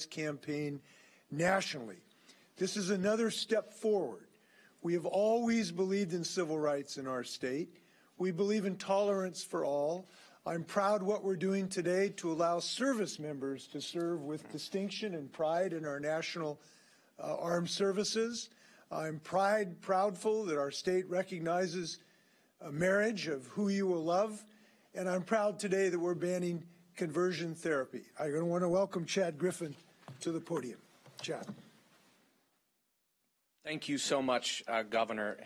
campaign nationally. This is another step forward. We have always believed in civil rights in our state. We believe in tolerance for all. I'm proud what we're doing today to allow service members to serve with distinction and pride in our national armed services. I'm proudful that our state recognizes a marriage of who you will love, and I'm proud today that we're banning conversion therapy. I want to welcome Chad Griffin to the podium. Chad. Thank you so much, Governor.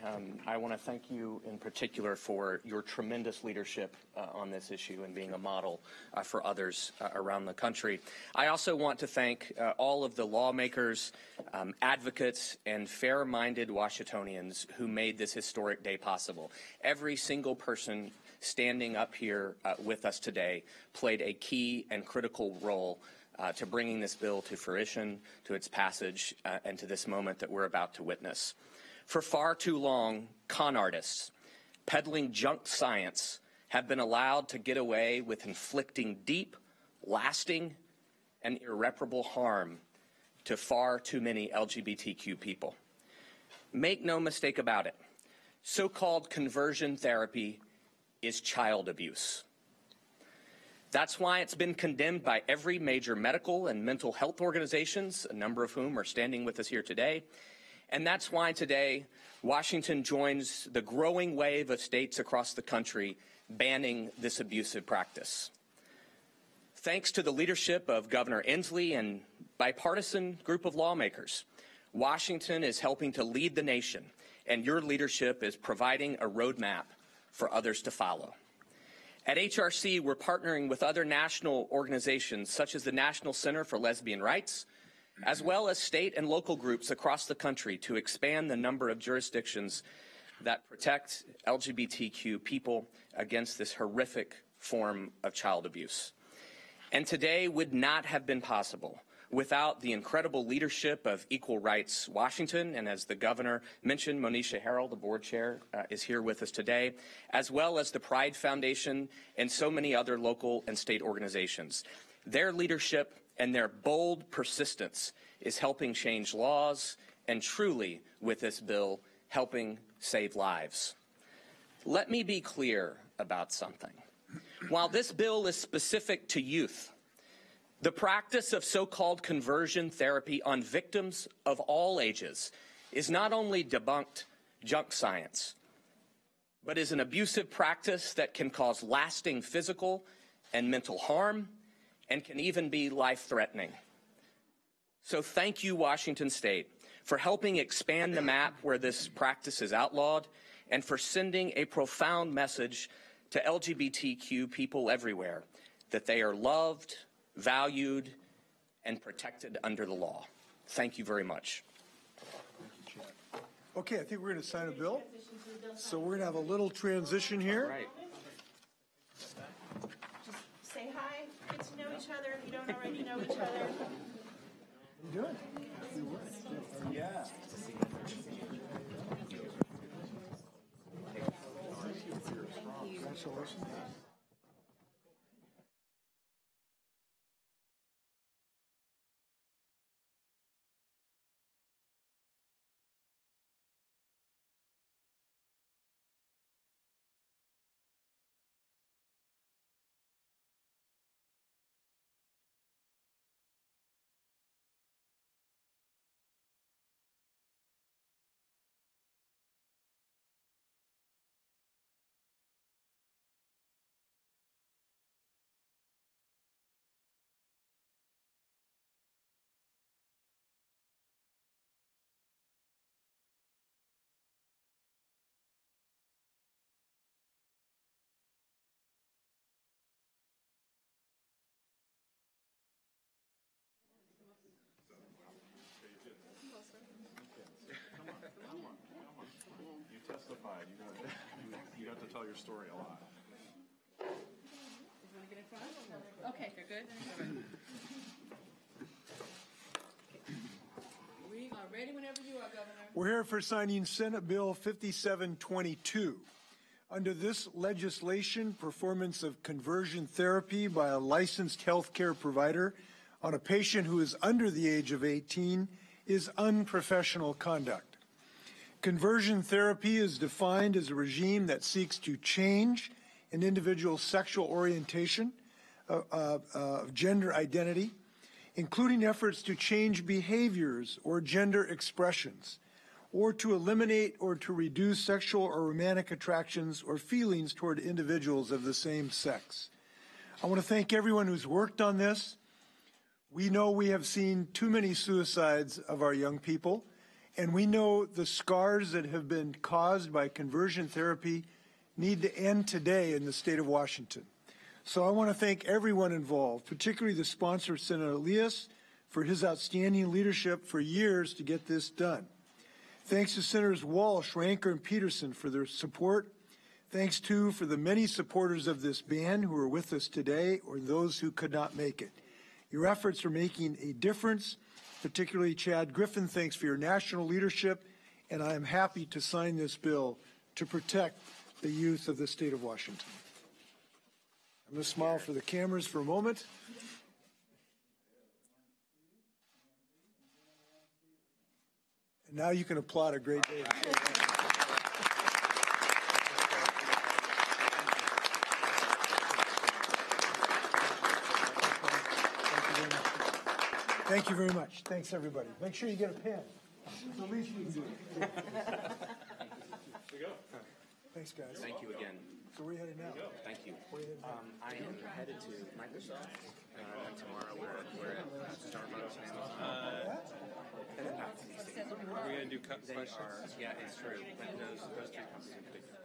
I want to thank you in particular for your tremendous leadership on this issue and being a model for others around the country. I also want to thank all of the lawmakers, advocates, and fair-minded Washingtonians who made this historic day possible. Every single person standing up here with us today played a key and critical role to bringing this bill to fruition, to its passage, and to this moment that we're about to witness. For far too long, con artists peddling junk science have been allowed to get away with inflicting deep, lasting, and irreparable harm to far too many LGBTQ people. Make no mistake about it, so-called conversion therapy is child abuse. That's why it's been condemned by every major medical and mental health organizations, a number of whom are standing with us here today. And that's why today Washington joins the growing wave of states across the country banning this abusive practice. Thanks to the leadership of Governor Inslee and bipartisan group of lawmakers, Washington is helping to lead the nation, and your leadership is providing a roadmap for others to follow. At HRC, we're partnering with other national organizations such as the National Center for Lesbian Rights, as well as state and local groups across the country to expand the number of jurisdictions that protect LGBTQ people against this horrific form of child abuse. And today would not have been possible without the incredible leadership of Equal Rights Washington, and as the governor mentioned, Monisha Harrell, the board chair, is here with us today, as well as the Pride Foundation and so many other local and state organizations. Their leadership and their bold persistence is helping change laws and truly, with this bill, helping save lives. Let me be clear about something. While this bill is specific to youth, the practice of so-called conversion therapy on victims of all ages is not only debunked junk science, but is an abusive practice that can cause lasting physical and mental harm and can even be life-threatening. So thank you, Washington State, for helping expand the map where this practice is outlawed and for sending a profound message to LGBTQ people everywhere that they are loved, valued, and protected under the law. Thank you very much. Okay, I think we're going to sign a bill. So we're going to have a little transition here. Right. Just say hi, get to know each other if you don't already know each other. How you doing? Yeah. Congratulations. You testified. You got to tell your story a lot. You want to get in front? Okay, you're good. We are ready whenever you are, Governor. We're here for signing Senate Bill 5722. Under this legislation, performance of conversion therapy by a licensed healthcare provider on a patient who is under the age of 18 is unprofessional conduct. Conversion therapy is defined as a regime that seeks to change an individual's sexual orientation, gender identity, including efforts to change behaviors or gender expressions, or to eliminate or to reduce sexual or romantic attractions or feelings toward individuals of the same sex. I want to thank everyone who's worked on this. We know we have seen too many suicides of our young people, and we know the scars that have been caused by conversion therapy need to end today in the state of Washington. So I want to thank everyone involved, particularly the sponsor, Senator Elias, for his outstanding leadership for years to get this done. Thanks to Senators Walsh, Ranker, and Peterson for their support. Thanks, too, for the many supporters of this ban who are with us today or those who could not make it. Your efforts are making a difference, particularly Chad Griffin. Thanks for your national leadership, and I am happy to sign this bill to protect the youth of the state of Washington. I'm going to smile for the cameras for a moment. And now you can applaud a great day. Thank you very much. Thanks, everybody. Make sure you get a pen. It's the least you can do. Here we go. Thanks, guys. Thank you again. So where are you headed now? Thank you. I am headed to Microsoft, and tomorrow we're at Starbucks. Are we going to do They questions? are, yeah, it's true, but those three companies in particular.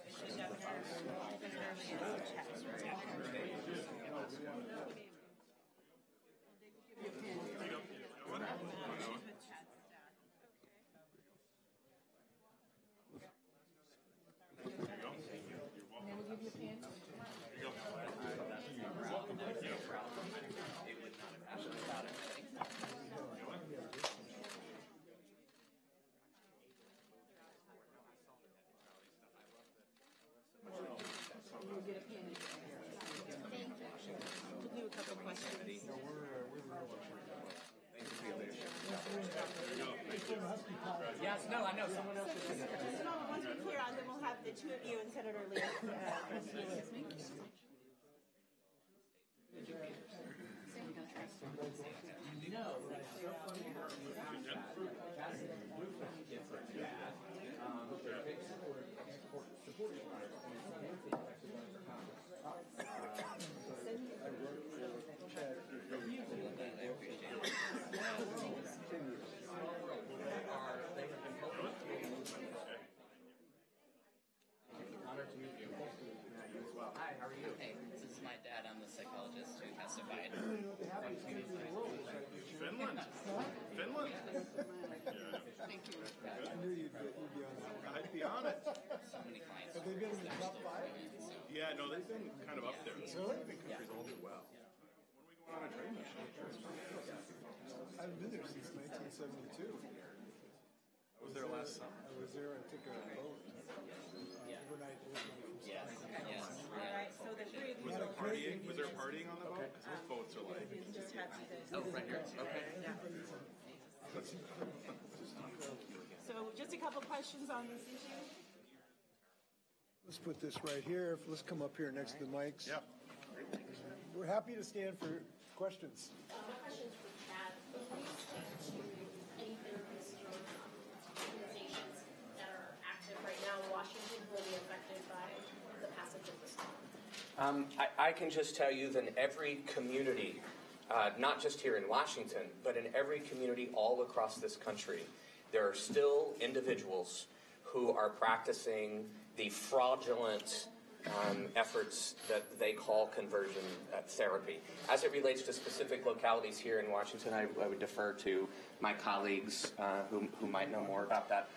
Yes, no, I know. Someone else is Just a moment, once we clear out, then we'll have the two of you and Senator Lee. Hey, this is my dad. I'm the psychologist who testified. Finland. Finland. Thank you. I knew you'd be on that. I'd be on it. So many clients. Have they been in the top 5? Yeah, no, they've been kind of up there. Really? I think countries all do well. When are we going on a train mission? I haven't been there since 1972. I was there last summer. I was there, I took a boat. Overnight from Yes. Yes. All right, so the three of you Was there will partying? Was there partying on the boat? Because those boats are like. just have to. Oh, right here. Okay. So just a couple questions on this issue. Let's put this right here. Let's come up here next to the mics. Yep. We're happy to stand for questions. My question is for Chad. Can you speak to any therapists or organizations that are active right now in Washington who will be affected by the passage of this law? I can just tell you that in every community, not just here in Washington, but in every community all across this country, there are still individuals who are practicing the fraudulent efforts that they call conversion therapy. As it relates to specific localities here in Washington, I would defer to my colleagues who might know more about that.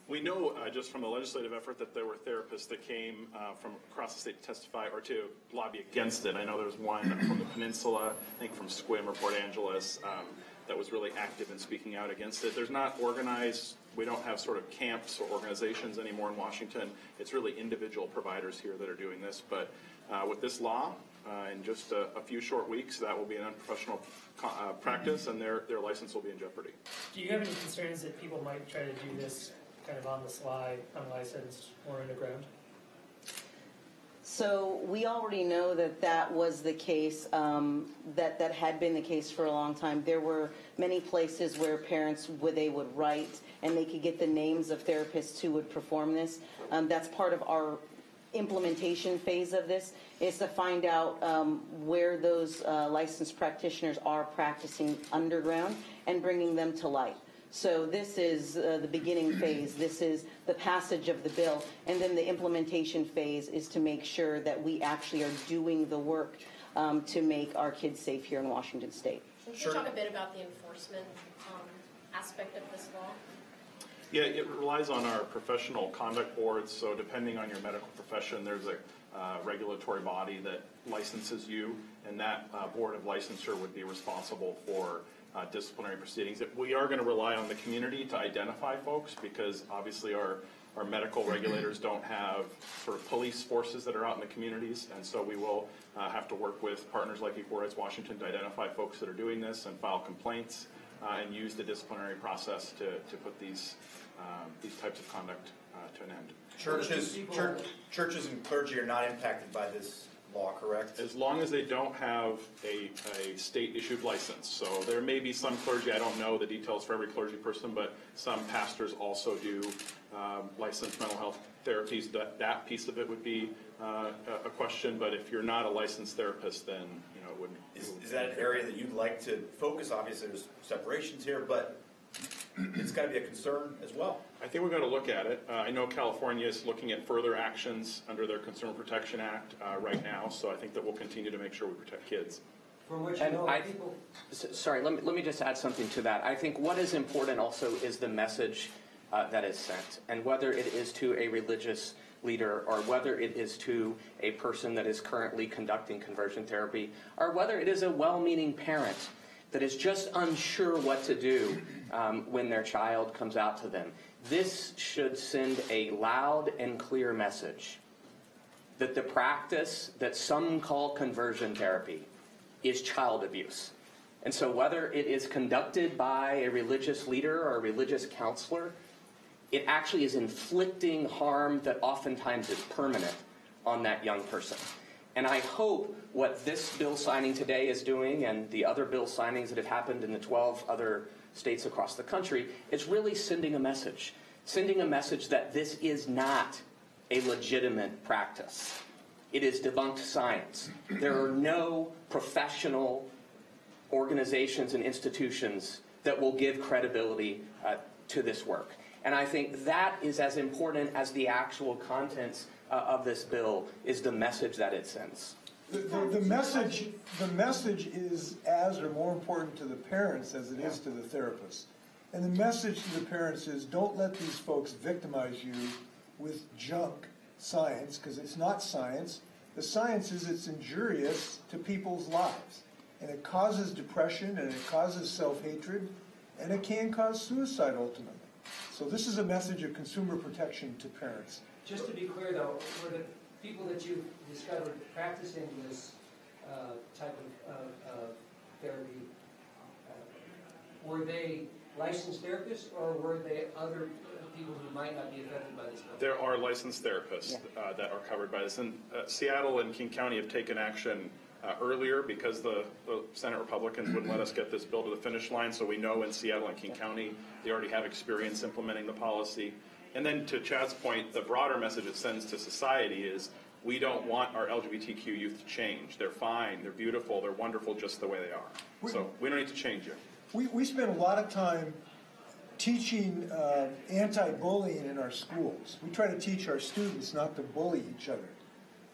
We know just from the legislative effort that there were therapists that came from across the state to testify or to lobby against it. I know there was one from the peninsula, I think from Sequim or Port Angeles, that was really active in speaking out against it. There's not organized, we don't have sort of camps or organizations anymore in Washington. It's really individual providers here that are doing this. But with this law, in just a few short weeks, that will be an unprofessional practice, and their license will be in jeopardy. Do you have any concerns that people might try to do this kind of on the sly, unlicensed, or underground? So we already know that that was the case, that had been the case for a long time. There were many places where parents, they would write and they could get the names of therapists who would perform this. That's part of our implementation phase of this, is to find out where those licensed practitioners are practicing underground and bringing them to light. So this is the beginning phase. This is the passage of the bill. And then the implementation phase is to make sure that we actually are doing the work to make our kids safe here in Washington State. Can you talk a bit about the enforcement aspect of this law? Yeah, it relies on our professional conduct boards. So depending on your medical profession, there's a regulatory body that licenses you, and that board of licensure would be responsible for disciplinary proceedings. We are going to rely on the community to identify folks, because obviously our medical regulators don't have sort of police forces that are out in the communities, and so we will have to work with partners like Equal Rights Washington to identify folks that are doing this and file complaints and use the disciplinary process to put these types of conduct to an end. Churches and clergy are not impacted by this law, correct? As long as they don't have a state-issued license. So there may be some clergy, I don't know the details for every clergy person, but some pastors also do licensed mental health therapies. That piece of it would be a question, but if you're not a licensed therapist, then it wouldn't. Is that an area that you'd like to focus? Obviously, there's separations here, but it's got to be a concern as well. I think we're going to look at it. I know California is looking at further actions under their Consumer Protection Act right now, so I think that we'll continue to make sure we protect kids. From what you know, people... Sorry, let me just add something to that. I think what is important also is the message that is sent, and whether it is to a religious leader or whether it is to a person that is currently conducting conversion therapy, or whether it is a well-meaning parent that is just unsure what to do when their child comes out to them. This should send a loud and clear message that the practice that some call conversion therapy is child abuse. And so whether it is conducted by a religious leader or a religious counselor, it actually is inflicting harm that oftentimes is permanent on that young person. And I hope what this bill signing today is doing, and the other bill signings that have happened in the 12 other states across the country, is really sending a message that this is not a legitimate practice. It is debunked science. There are no professional organizations and institutions that will give credibility to this work. And I think that is as important as the actual contents of this bill is the message that it sends. The message is as or more important to the parents as it is to the therapists. And the message to the parents is, don't let these folks victimize you with junk science, because it's not science. The science is it's injurious to people's lives. And it causes depression, and it causes self-hatred, and it can cause suicide ultimately. So this is a message of consumer protection to parents. Just to be clear, though, for the people that you've discovered practicing this type of therapy, were they licensed therapists, or were they other people who might not be affected by this bill? There are licensed therapists that are covered by this. And Seattle and King County have taken action earlier because the Senate Republicans wouldn't let us get this bill to the finish line. So we know in Seattle and King County they already have experience implementing the policy. And then to Chad's point, the broader message it sends to society is we don't want our LGBTQ youth to change. They're fine, they're beautiful, they're wonderful just the way they are. So we don't need to change it. We spend a lot of time teaching anti-bullying in our schools. We try to teach our students not to bully each other.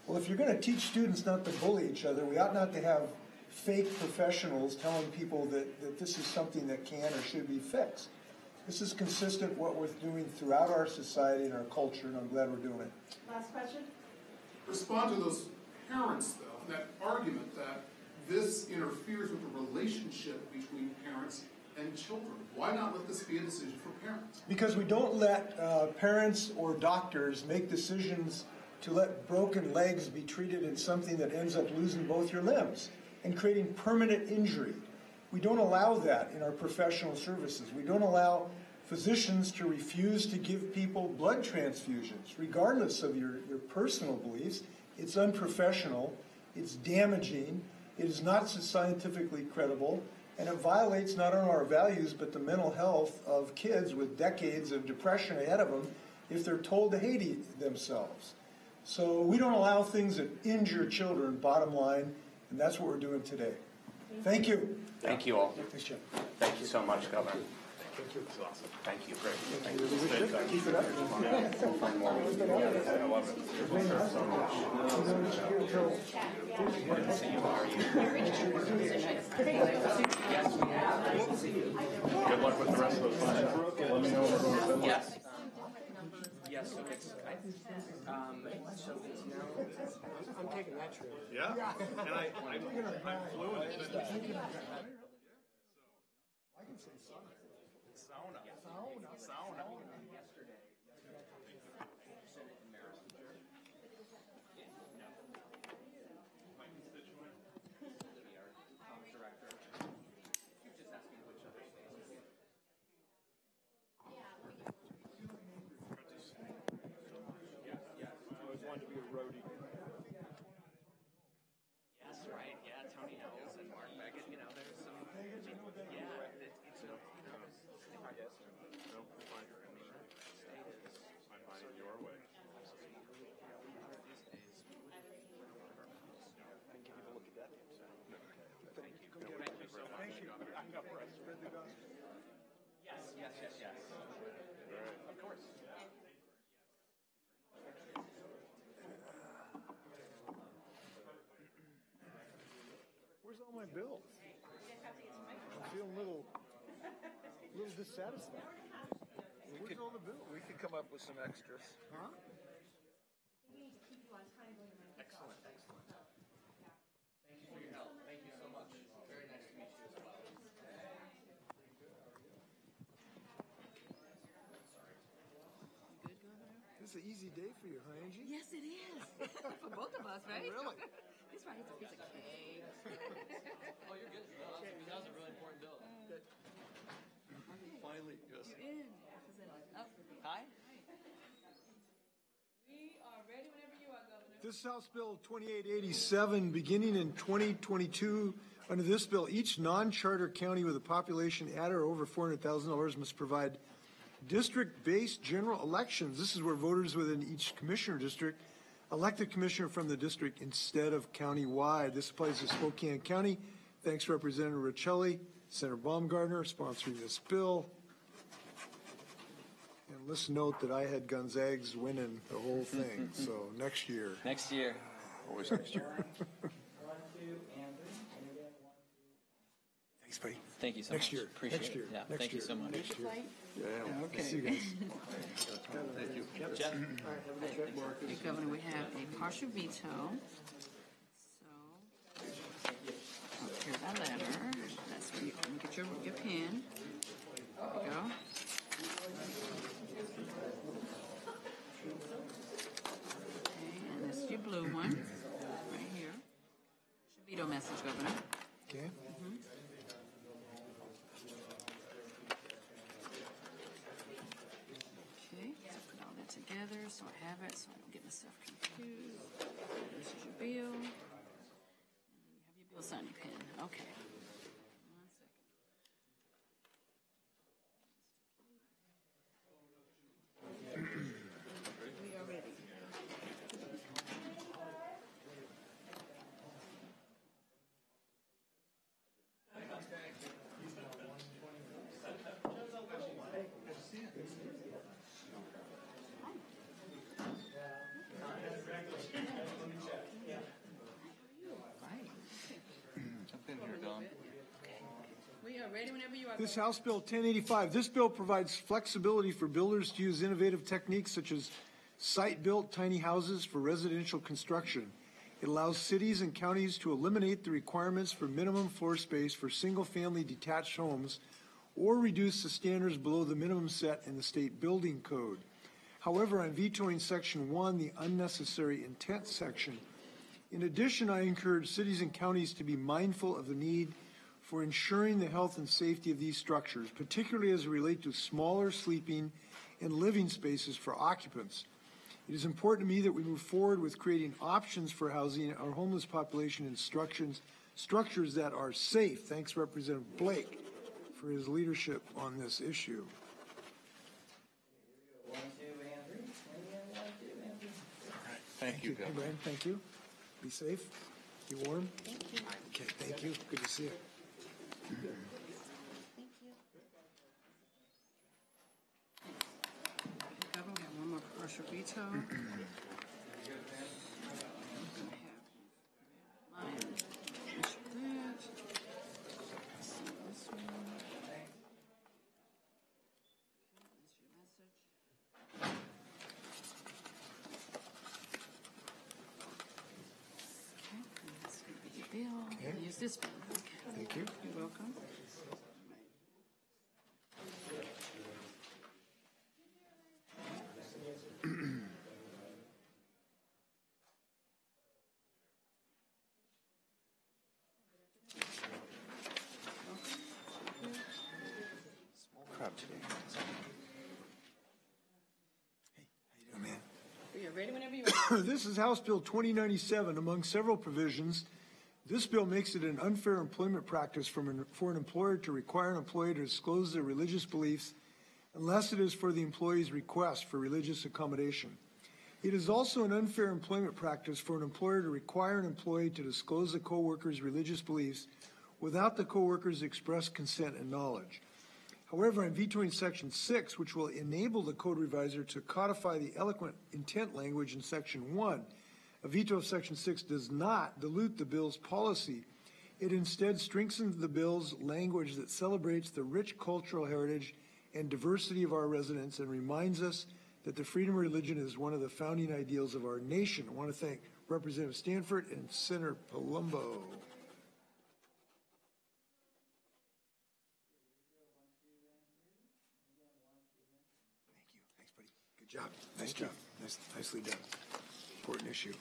Well, if you're going to teach students not to bully each other, we ought not to have fake professionals telling people that this is something that can or should be fixed. This is consistent with what we're doing throughout our society and our culture, and I'm glad we're doing it. Last question? Respond to those parents, though, that argument that this interferes with the relationship between parents and children. Why not let this be a decision for parents? Because we don't let parents or doctors make decisions to let broken legs be treated in something that ends up losing both your limbs and creating permanent injury. We don't allow that in our professional services. We don't allow physicians to refuse to give people blood transfusions, regardless of your personal beliefs. It's unprofessional, it's damaging, it is not scientifically credible, and it violates not only our values, but the mental health of kids with decades of depression ahead of them if they're told to hate themselves. So we don't allow things that injure children, bottom line, and that's what we're doing today. Thank you. Thank you all. Thanks, Jim. Thank you so much, Governor. Thank you. Awesome. Thank you. Great. Thank you. Keep it up. We'll find more. I love it. Good to see you. How are you? Yes, we have. Good luck with the rest of the fun. Let me know when we're going. Yes. Yes, so it's so it's now. I'm taking that trip. Yeah, and I'm fluent in it. I can say sauna. Sauna. Yesterday, Senate in Maryland. My constituent, our comms director. You're just asking which other states. Yes. I always wanted to be a roadie. Yes, right. Yeah, Tony Ells and Mark Beckett. You know, there's some. Yeah, it's I guess. No, fine. I'm finding your way. Thank you so much. I'm not pressed. Spread the gospel. Yes. Of course. Where's all my bills? I'm feeling a little dissatisfied. Where's all the bills? We could come up with some extras. Huh? Excellent. Thank you for your help. Thank you so much. Very nice to meet you as well. Good, Governor? This is an easy day for you, huh, Angie? Yes, it is. For both of us, right? Really? This right, it's a piece of cake. Oh, you're good. No, that was a really important bill. Good. Finally, yes. You're in. Oh. Hi. We are ready whenever you are, Governor. This is House Bill 2887, beginning in 2022. Under this bill, each non-charter county with a population at or over $400,000 must provide district-based general elections. This is where voters within each commissioner district elect a commissioner from the district instead of county-wide. This applies to Spokane County. Thanks, Representative Riccelli, Senator Baumgardner, sponsoring this bill. And let's note that I had Gonzags winning the whole thing, so next year. Next year. Always next year. Thanks, buddy. Thank you so Next much. year. Appreciate Next year. it. Yeah. Next Thank you year. so much. Next year. Yeah. Okay. See you guys. Thank you. Jeff. Okay, Governor, we have a partial veto. So, here's our letter. That's where you can get your pen. There we go. Okay, and this is your blue one, right here. It's your veto message, Governor. Okay. Okay, so put all that together so I have it, so I don't get myself confused. This is your bill. And then you have your bill signing pen. Okay. 1 second. We are ready. Jump in here, Don. We are ready whenever you are. This House Bill 1085. This bill provides flexibility for builders to use innovative techniques such as site-built tiny houses for residential construction. It allows cities and counties to eliminate the requirements for minimum floor space for single-family detached homes or reduce the standards below the minimum set in the state building code. However, I'm vetoing Section 1, the unnecessary intent section. In addition, I encourage cities and counties to be mindful of the need for ensuring the health and safety of these structures, particularly as it relates to smaller sleeping and living spaces for occupants. It is important to me that we move forward with creating options for housing our homeless population in structures that are safe. Thanks, Representative Blake, for his leadership on this issue. Thank you, Governor. Hey, Brian, thank you. Be safe. Be warm. Thank you. Okay, thank you. Good to see you. Thank you. Governor, we have one more partial veto. Use this one. Okay. Thank you. You're welcome. Small crowd today. Hey, how you doing, man? We are ready whenever you are. This is House Bill 2097. Among several provisions, this bill makes it an unfair employment practice for an employer to require an employee to disclose their religious beliefs unless it is for the employee's request for religious accommodation. It is also an unfair employment practice for an employer to require an employee to disclose a coworker's religious beliefs without the coworker's express consent and knowledge. However, I'm vetoing Section 6, which will enable the code reviser to codify the eloquent intent language in Section 1. A veto of Section 6 does not dilute the bill's policy. It instead strengthens the bill's language that celebrates the rich cultural heritage and diversity of our residents and reminds us that the freedom of religion is one of the founding ideals of our nation. I want to thank Representative Stanford and Senator Palumbo. Thank you. Thanks, buddy. Good job. Nice job. Nicely done. Important issue.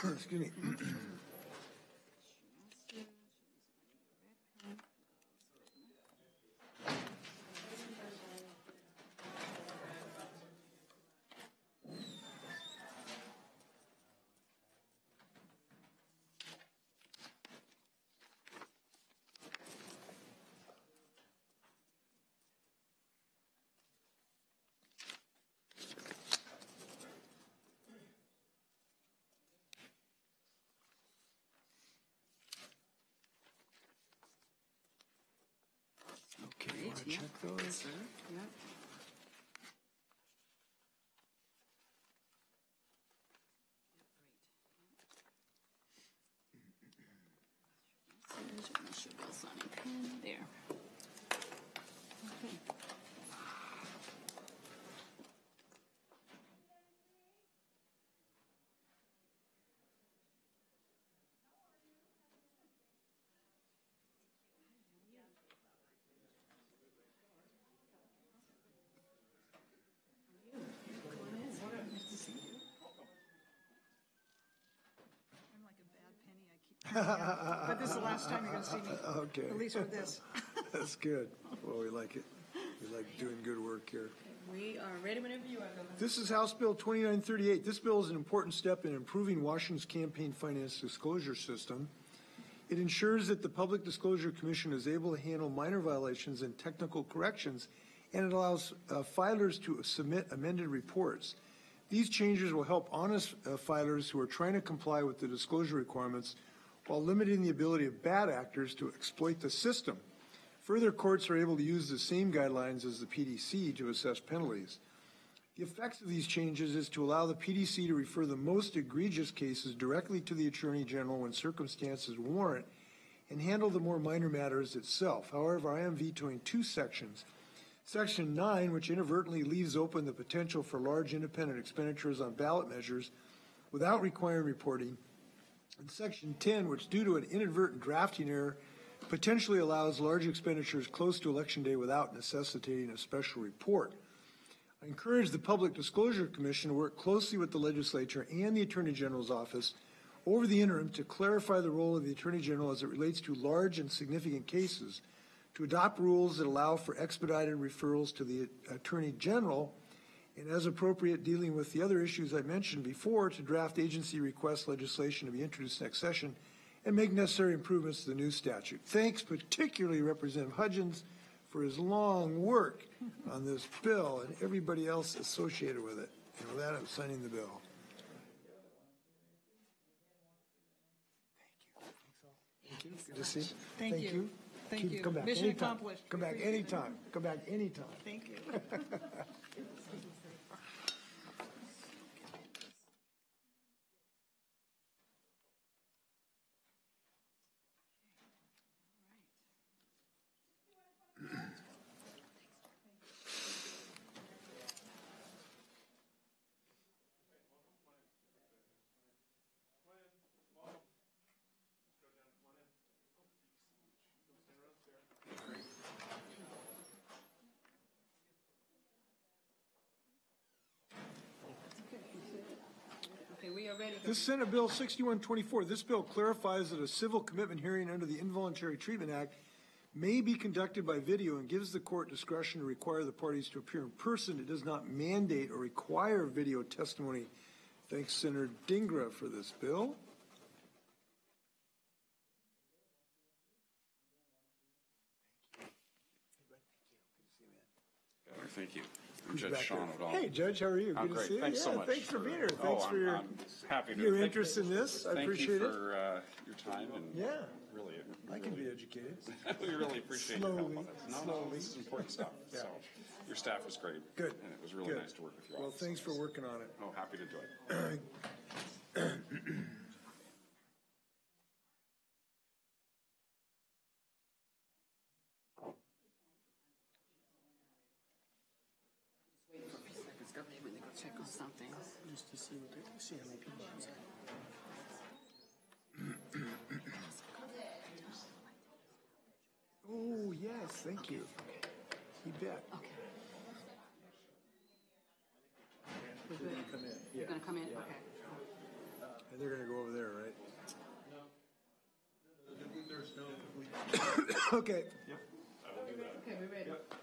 Excuse me. Okay, you want to check those? Yep. There. Okay. But this is the last time you're going to see me. Okay. At least with this. That's good. Well, we like it. We like doing good work here. We are ready whenever you are, Governor. This is House Bill 2938. This bill is an important step in improving Washington's campaign finance disclosure system. It ensures that the Public Disclosure Commission is able to handle minor violations and technical corrections, and it allows filers to submit amended reports. These changes will help honest filers who are trying to comply with the disclosure requirements while limiting the ability of bad actors to exploit the system. Further, courts are able to use the same guidelines as the PDC to assess penalties. The effects of these changes is to allow the PDC to refer the most egregious cases directly to the Attorney General when circumstances warrant and handle the more minor matters itself. However, I am vetoing two sections. Section 9, which inadvertently leaves open the potential for large independent expenditures on ballot measures without requiring reporting. And Section 10, which due to an inadvertent drafting error potentially allows large expenditures close to Election Day without necessitating a special report. I encourage the Public Disclosure Commission to work closely with the legislature and the Attorney General's office over the interim to clarify the role of the Attorney General as it relates to large and significant cases, to adopt rules that allow for expedited referrals to the Attorney General, and as appropriate dealing with the other issues I mentioned before, to draft agency request legislation to be introduced next session and make necessary improvements to the new statute. Thanks particularly Representative Hudgens for his long work on this bill and everybody else associated with it. And with that, I'm signing the bill. Thank you. Good to see you. Thank you. Thank you. Come back Mission anytime. accomplished. Come back anytime. Come back anytime. Thank you. We are ready. This Senate Bill 6124, this bill clarifies that a civil commitment hearing under the Involuntary Treatment Act may be conducted by video and gives the court discretion to require the parties to appear in person. It does not mandate or require video testimony. Thanks, Senator Dingra, for this bill. Thank you. I'm Judge Sean O'Donnell. Hey, Judge, how are you? I'm Good great. to see you. Thanks so much. Thanks for being here. Thanks for your, I'm happy to. your interest in this. I appreciate Thank you it. for your time and really, I can be educated. we really appreciate your help on this. No, this is important stuff. Yeah. So your staff was great. Good. And it was really nice to work with you all. Well, thanks for working on it. Oh, happy to do it. When they go check on something. Just to see what they see how many people are there. Oh, yes, thank you. You bet. Okay. We're going to come in. You're going to come in? Yeah. Okay. And they're going to go over there, right? No. Okay. Yep. I will do that. Okay, we're ready. Yep.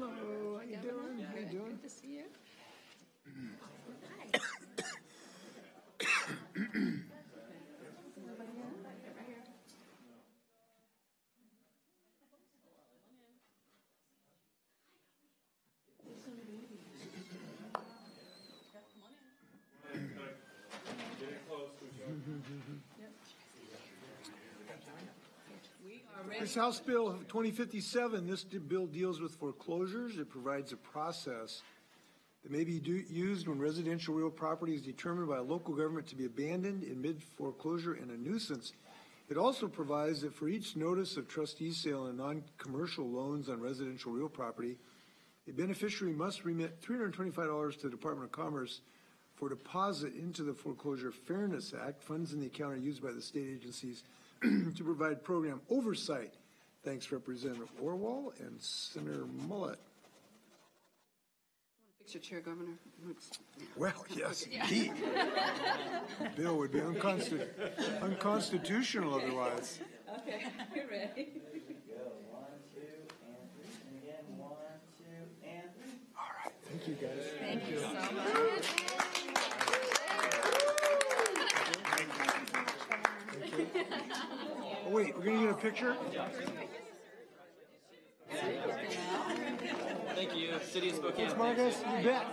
Hello, how you doing? How you doing? Good to see you. This House Bill 2057, this bill deals with foreclosures. It provides a process that may be used when residential real property is determined by a local government to be abandoned in mid-foreclosure and a nuisance. It also provides that for each notice of trustee sale and non-commercial loans on residential real property, a beneficiary must remit $325 to the Department of Commerce for deposit into the Foreclosure Fairness Act. Funds in the account are used by the state agencies to provide program oversight. Thanks, Representative Orwell and Senator Mullett. Fix your chair, Governor. Well, yes, indeed. The bill would be unconstitutional otherwise. Okay, we're ready. All right, thank you, guys. Thank you so much. Oh, wait, we're going to get a picture? Thank you. City of Spokane. Thanks, Marcus. You bet.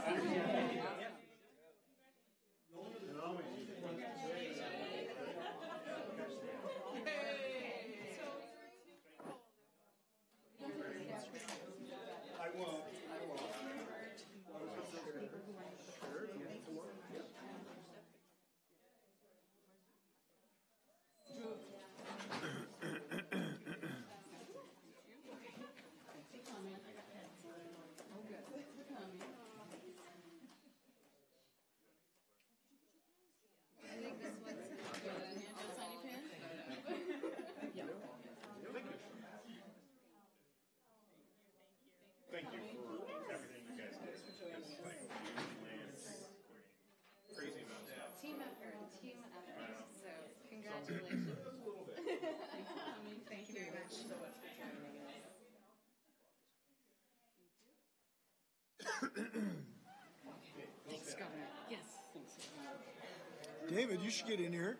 David, you should get in here.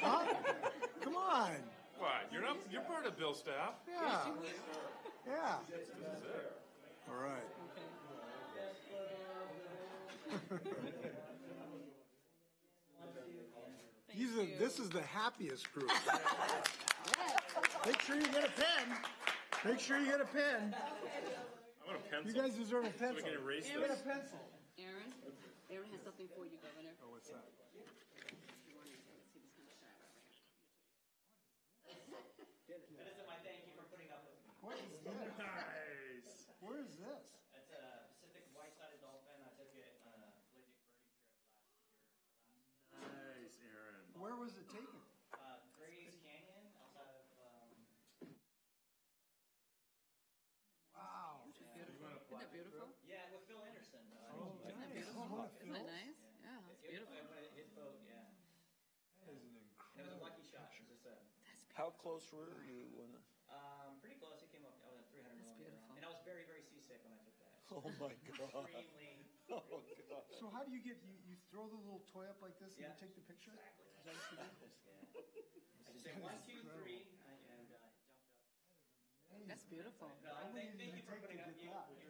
Huh? Come on. What? You're part of Bill's staff. Yeah. Yeah. This is it. All right. This is the happiest group. Make sure you get a pen. Make sure you get a pen. I want a pencil. You guys deserve a pencil. So we can erase Get this. a pencil. Aaron has something for you, Governor. Oh, what's that? That isn't my thank you for putting up with me. What is this? Nice. Where is this? It's a Pacific white-sided dolphin. I took it on a pelagic birding trip last year. Nice, Aaron. Where was it taken? Gray's Canyon outside of. Wow. Isn't that beautiful? Yeah, with Phil Anderson. Isn't that beautiful? Isn't that nice? Yeah, that's beautiful. His boat, yeah. That is an It was incredible a lucky shot. It was just a, How close were you when? pretty close. It came up. I was at 300 That's millimeter. beautiful. And I was very, very seasick when I took that. Oh my God. Extremely. Oh God. So how do you get, you throw the little toy up like this and Yeah. you take the picture? Exactly. I just said 1, 2, 3, and jumped up. That's beautiful. No, thank you for putting up. You got it.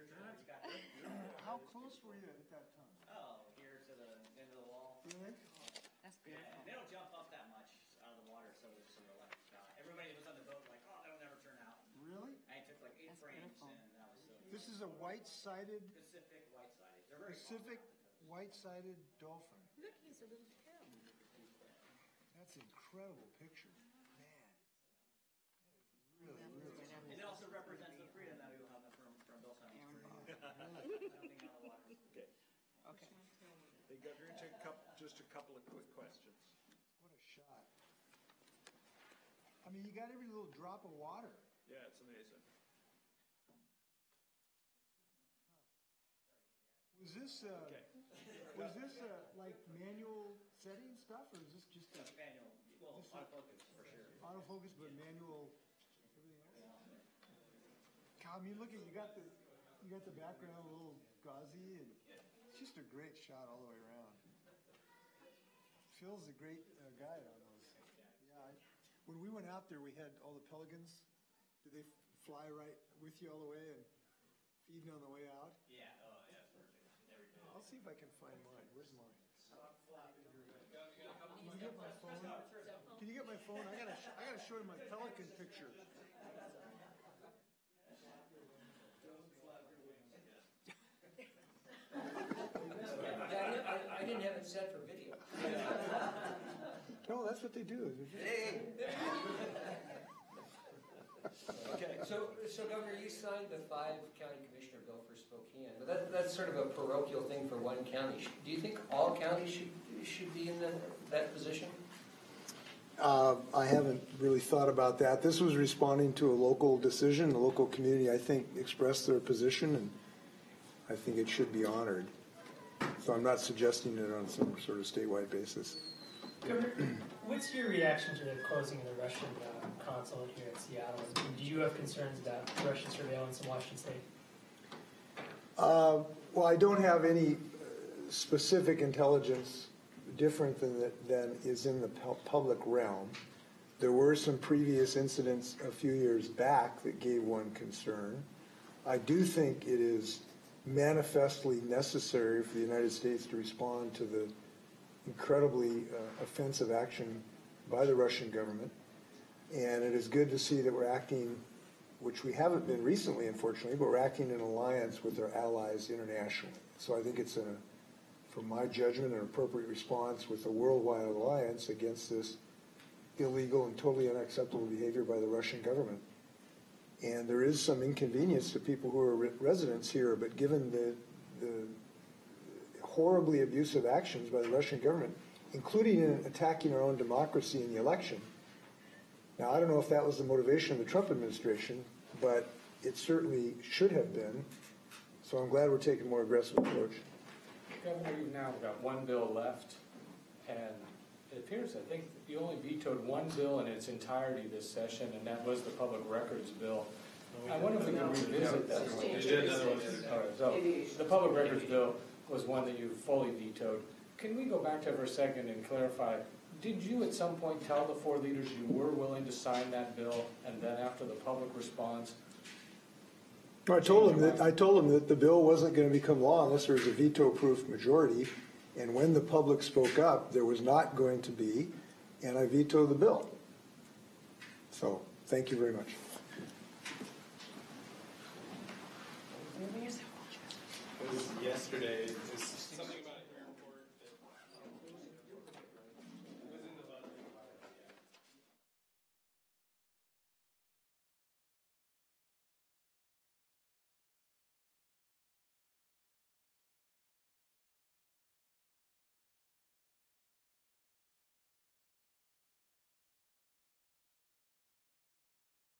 How close were you at that time? Oh, here to the end of the wall. Really? That's Yeah, beautiful. they don't jump up that much out of the water, so there's some lucky shot. Everybody that was on the boat was like, oh, that'll never turn out. Really? I took like 8 That's frames, beautiful. and that was so. This is a white-sided, Pacific white-sided. They're very Pacific white-sided dolphin. Look, he's a little tail. That's an incredible picture. Man. That is really, really. And it also represents the freedom that we will have from Bill's Island. Jumping out of the water. Okay. Okay. Hey, Governor, just a couple of quick questions. What a shot. I mean, you got every little drop of water. Yeah, it's amazing. Was this, Okay. like manual setting stuff, or is this just a Manual. Well, autofocus for sure. autofocus, but manual everything else? God, I mean, look at, you got the background a little gauzy, and it's just a great shot all the way around. Phil's a great guide on those. Yeah, when we went out there, we had all the pelicans. Did they fly right with you all the way and feeding on the way out? Yeah, oh, yeah, perfect. Every day. I'll see if I can find mine. Where's mine? Can you get my phone? Can you get my phone? I gotta show you my pelican picture. I didn't have it set for video. No, that's what they do. Okay, so Governor, you signed the 5-county commissioner bill for Spokane, but that's sort of a parochial thing for one county. Do you think all counties should be in that position? I haven't really thought about that. This was responding to a local decision. The local community, I think, expressed their position, and I think it should be honored. So I'm not suggesting it on some sort of statewide basis. Governor, what's your reaction to the closing of the Russian consulate here in Seattle? Do you have concerns about Russian surveillance in Washington State? Well, I don't have any specific intelligence different than is in the public realm. There were some previous incidents a few years back that gave one concern. I do think it is manifestly necessary for the United States to respond to the incredibly offensive action by the Russian government. And it is good to see that we're acting, which we haven't been recently, unfortunately, but we're acting in alliance with our allies internationally. So I think it's, from my judgment, an appropriate response with a worldwide alliance against this illegal and totally unacceptable behavior by the Russian government. And there is some inconvenience to people who are residents here, but given the horribly abusive actions by the Russian government, including in attacking our own democracy in the election. Now, I don't know if that was the motivation of the Trump administration, but it certainly should have been. So I'm glad we're taking a more aggressive approach. Governor, you've now got one bill left, and it appears, I think, you only vetoed one bill in its entirety this session, and that was the public records bill. I wonder if we can revisit that. All right, so the public records bill was one that you fully vetoed. Can we go back to it for a second and clarify? Did you at some point tell the 4 leaders you were willing to sign that bill, and then after the public response? I told them that the bill wasn't going to become law unless there was a veto-proof majority. And when the public spoke up, there was not going to be, and I vetoed the bill. So, thank you very much. It was yesterday. It was something about